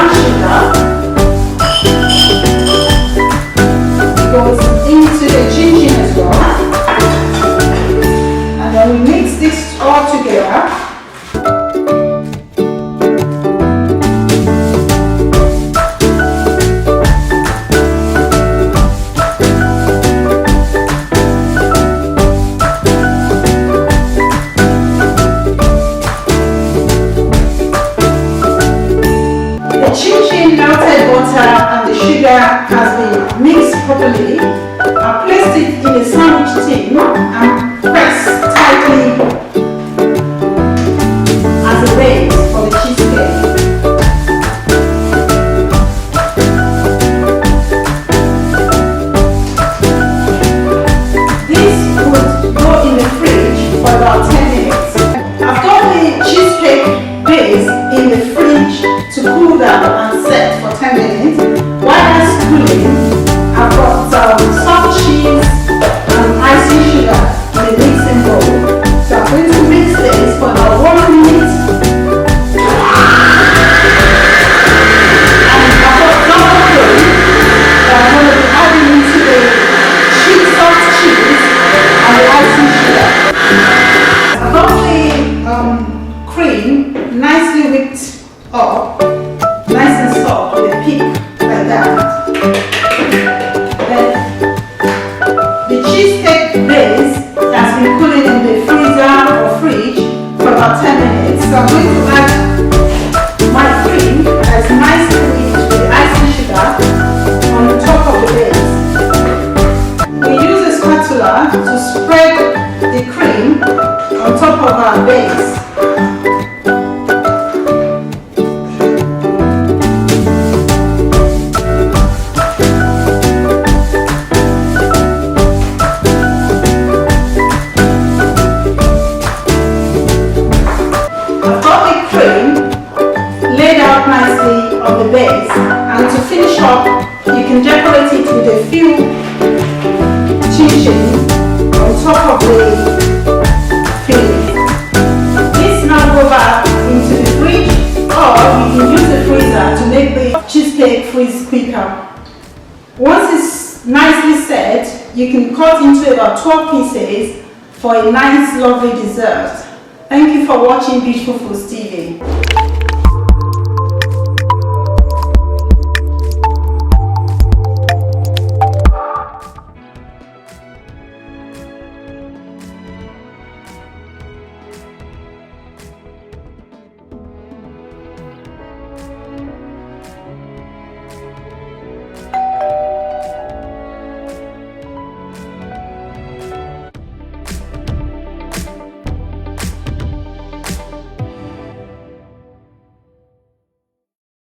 brown sugar. It goes into the chin chin as well. And then we mix this all together. And the sugar has been mixed properly. I placed it in a sandwich tin and pressed tightly as a base for the cheesecake. This would go in the fridge for about 10 minutes. I've got the cheesecake base in the fridge to cool down and set for 10 minutes. While that's cooling, I've got soft cheese and icing sugar in a mixing bowl. So I'm going to mix this for about 1 minute. And I've got double cream that I'm going to be adding into the soft cheese and the icing sugar. I've got the cream nicely whipped up, nice and soft with a peak. Like that. Then the cheesecake base has been cooling in the freezer or fridge for about 10 minutes. So I'm going to add my cream that's nicely whipped with the icing sugar on the top of the base. We use a spatula to spread the cream on top of our base. Nicely on the base, and to finish up you can decorate it with a few chin chin on top of the filling. This now go back into the fridge, or you can use the freezer to make the cheesecake freeze quicker. Once it's nicely set, you can cut into about 12 pieces for a nice lovely dessert. Thank you for watching Beautiful Foods TV.